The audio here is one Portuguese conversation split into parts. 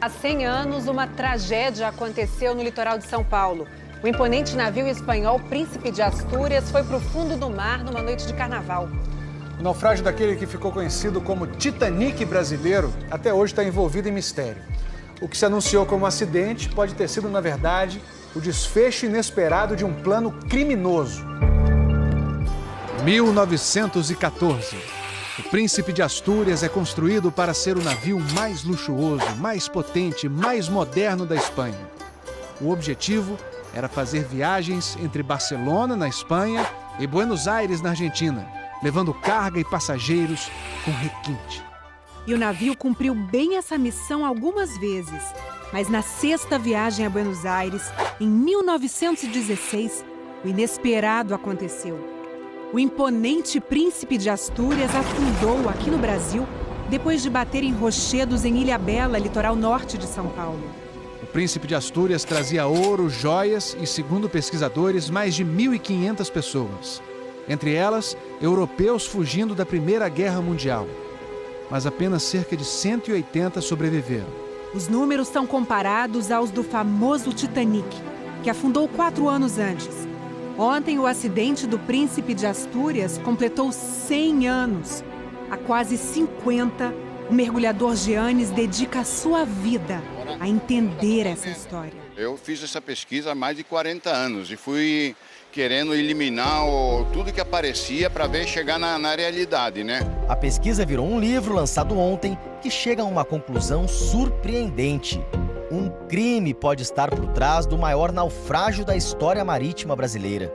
Há 100 anos, uma tragédia aconteceu no litoral de São Paulo. O imponente navio espanhol Príncipe de Astúrias foi para o fundo do mar numa noite de carnaval. O naufrágio daquele que ficou conhecido como Titanic brasileiro até hoje está envolvido em mistério. O que se anunciou como acidente pode ter sido, na verdade, o desfecho inesperado de um plano criminoso. 1914. O Príncipe de Astúrias é construído para ser o navio mais luxuoso, mais potente, mais moderno da Espanha. O objetivo era fazer viagens entre Barcelona, na Espanha, e Buenos Aires, na Argentina, levando carga e passageiros com requinte. E o navio cumpriu bem essa missão algumas vezes. Mas na sexta viagem a Buenos Aires, em 1916, o inesperado aconteceu. O imponente Príncipe de Astúrias afundou aqui no Brasil depois de bater em rochedos em Ilhabela, litoral norte de São Paulo. O Príncipe de Astúrias trazia ouro, joias e, segundo pesquisadores, mais de 1.500 pessoas. Entre elas, europeus fugindo da Primeira Guerra Mundial. Mas apenas cerca de 180 sobreviveram. Os números são comparados aos do famoso Titanic, que afundou 4 anos antes. Ontem, o acidente do Príncipe de Astúrias completou 100 anos. Há quase 50, o mergulhador Giannis dedica a sua vida a entender essa história. Eu fiz essa pesquisa há mais de 40 anos e fui querendo eliminar tudo que aparecia para ver chegar na realidade, né? A pesquisa virou um livro lançado ontem que chega a uma conclusão surpreendente. Um crime pode estar por trás do maior naufrágio da história marítima brasileira.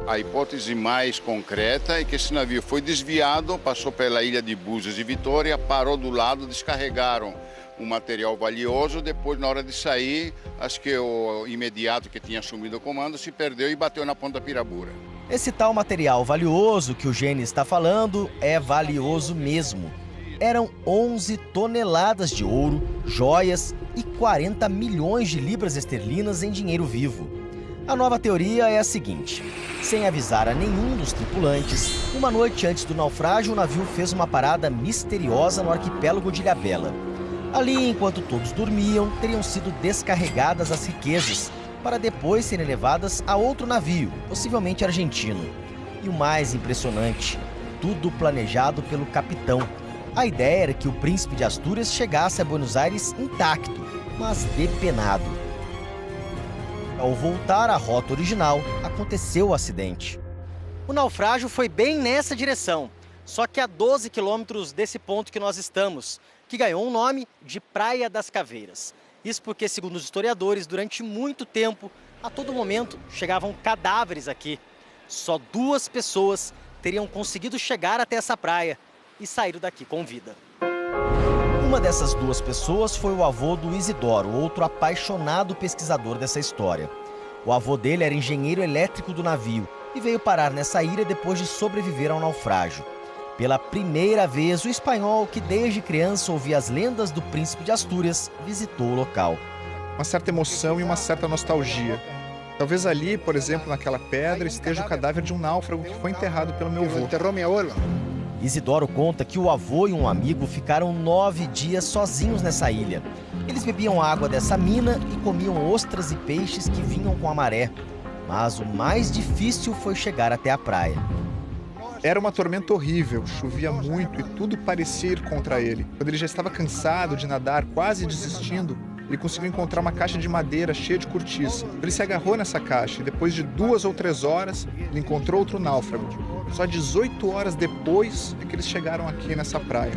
A hipótese mais concreta é que esse navio foi desviado, passou pela ilha de Búzios e Vitória, parou do lado, descarregaram um material valioso. Depois, na hora de sair, acho que o imediato que tinha assumido o comando se perdeu e bateu na ponta Pirabura. Esse tal material valioso que o Gene está falando é valioso mesmo. Eram 11 toneladas de ouro, joias e 40 milhões de libras esterlinas em dinheiro vivo. A nova teoria é a seguinte: sem avisar a nenhum dos tripulantes, uma noite antes do naufrágio, o navio fez uma parada misteriosa no arquipélago de Ilhabela. Ali, enquanto todos dormiam, teriam sido descarregadas as riquezas, para depois serem levadas a outro navio, possivelmente argentino. E o mais impressionante, tudo planejado pelo capitão. A ideia era que o Príncipe de Astúrias chegasse a Buenos Aires intacto, mas depenado. Ao voltar à rota original, aconteceu o acidente. O naufrágio foi bem nessa direção, só que a 12 quilômetros desse ponto que nós estamos, que ganhou o nome de Praia das Caveiras. Isso porque, segundo os historiadores, durante muito tempo, a todo momento, chegavam cadáveres aqui. Só 2 pessoas teriam conseguido chegar até essa praia e saíram daqui com vida. Uma dessas 2 pessoas foi o avô do Isidoro, outro apaixonado pesquisador dessa história. O avô dele era engenheiro elétrico do navio e veio parar nessa ilha depois de sobreviver ao naufrágio. Pela primeira vez, o espanhol, que desde criança ouvia as lendas do Príncipe de Astúrias, visitou o local. Uma certa emoção e uma certa nostalgia. Talvez ali, por exemplo, naquela pedra, esteja o cadáver de um náufrago que foi enterrado pelo meu avô. Isidoro conta que o avô e um amigo ficaram 9 dias sozinhos nessa ilha. Eles bebiam água dessa mina e comiam ostras e peixes que vinham com a maré. Mas o mais difícil foi chegar até a praia. Era uma tormenta horrível, chovia muito e tudo parecia ir contra ele. Quando ele já estava cansado de nadar, quase desistindo, ele conseguiu encontrar uma caixa de madeira cheia de cortiça. Ele se agarrou nessa caixa e depois de 2 ou 3 horas, ele encontrou outro náufrago. Só 18 horas depois é que eles chegaram aqui nessa praia.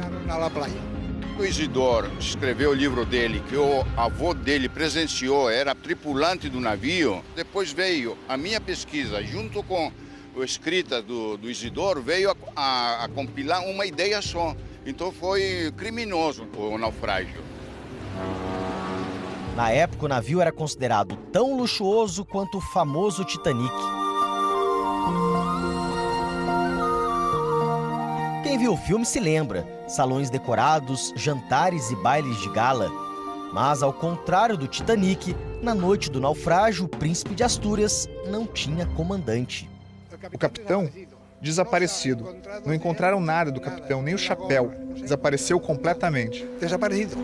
O Isidoro escreveu o livro dele, que o avô dele presenciou, era tripulante do navio. Depois veio a minha pesquisa, junto com a escrita do Isidoro, veio a compilar uma ideia só. Então foi criminoso o naufrágio. Na época, o navio era considerado tão luxuoso quanto o famoso Titanic. Quem viu o filme se lembra, salões decorados, jantares e bailes de gala. Mas, ao contrário do Titanic, na noite do naufrágio, o Príncipe de Astúrias não tinha comandante. O capitão desaparecido. Não encontraram nada do capitão, nem o chapéu. Desapareceu completamente. Desaparecido.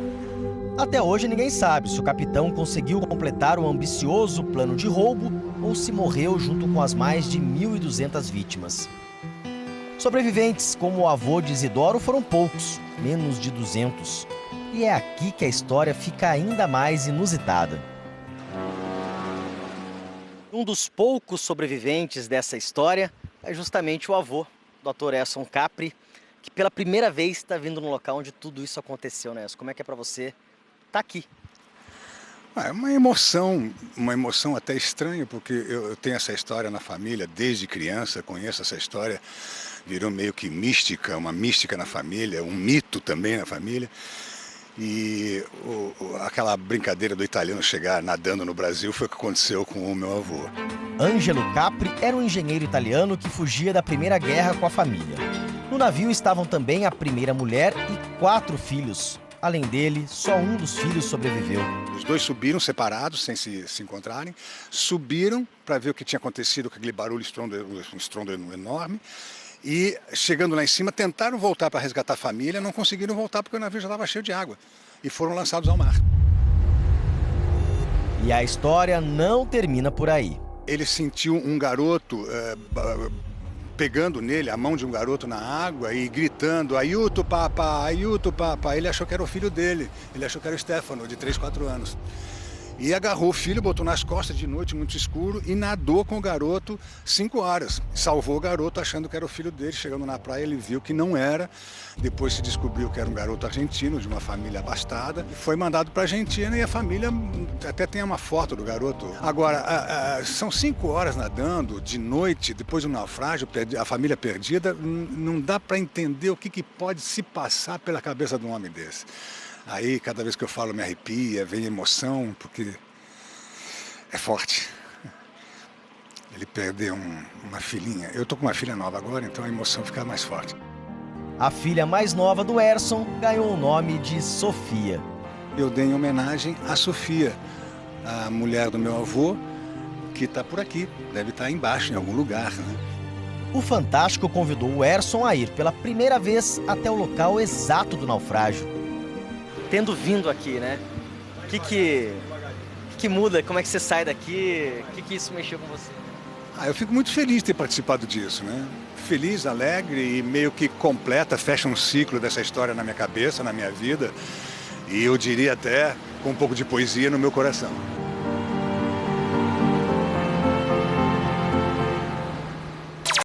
Até hoje ninguém sabe se o capitão conseguiu completar o ambicioso plano de roubo ou se morreu junto com as mais de 1.200 vítimas. Sobreviventes como o avô de Isidoro foram poucos, menos de 200. E é aqui que a história fica ainda mais inusitada. Um dos poucos sobreviventes dessa história é justamente o avô do ator Erson Capri, que pela primeira vez está vindo no local onde tudo isso aconteceu, né? Como é que é para você estar aqui? É uma emoção até estranha, porque eu tenho essa história na família desde criança, conheço essa história, virou meio que mística, uma mística na família, um mito também na família. E aquela brincadeira do italiano chegar nadando no Brasil foi o que aconteceu com o meu avô. Ângelo Capri era um engenheiro italiano que fugia da Primeira Guerra com a família. No navio estavam também a primeira mulher e 4 filhos. Além dele, só um dos filhos sobreviveu. Os dois subiram separados, sem se encontrarem, subiram para ver o que tinha acontecido com aquele barulho, um estrondo enorme. E, chegando lá em cima, tentaram voltar para resgatar a família, não conseguiram voltar porque o navio já estava cheio de água. E foram lançados ao mar. E a história não termina por aí. Ele sentiu um garoto pegando nele, a mão de um garoto na água e gritando, aiuto papá, aiuto papá. Ele achou que era o filho dele, ele achou que era o Stefano, de 3, 4 anos. E agarrou o filho, botou nas costas de noite, muito escuro, e nadou com o garoto 5 horas. Salvou o garoto achando que era o filho dele. Chegando na praia, ele viu que não era. Depois se descobriu que era um garoto argentino, de uma família abastada. Foi mandado para a Argentina e a família até tem uma foto do garoto. Agora, são 5 horas nadando, de noite, depois do naufrágio, a família perdida. Não dá para entender o que pode se passar pela cabeça de um homem desse. Aí, cada vez que eu falo, me arrepia, vem emoção, porque é forte. Ele perdeu uma filhinha. Eu tô com uma filha nova agora, então a emoção fica mais forte. A filha mais nova do Erson ganhou o nome de Sofia. Eu dei em homenagem a Sofia, a mulher do meu avô, que está por aqui, deve estar embaixo, em algum lugar, né? O Fantástico convidou o Erson a ir pela primeira vez até o local exato do naufrágio. Tendo vindo aqui, né? O que muda? Como é que você sai daqui? O que isso mexeu com você? Eu fico muito feliz de ter participado disso, né? Feliz, alegre e meio que completa, fecha um ciclo dessa história na minha cabeça, na minha vida. E eu diria até com um pouco de poesia no meu coração.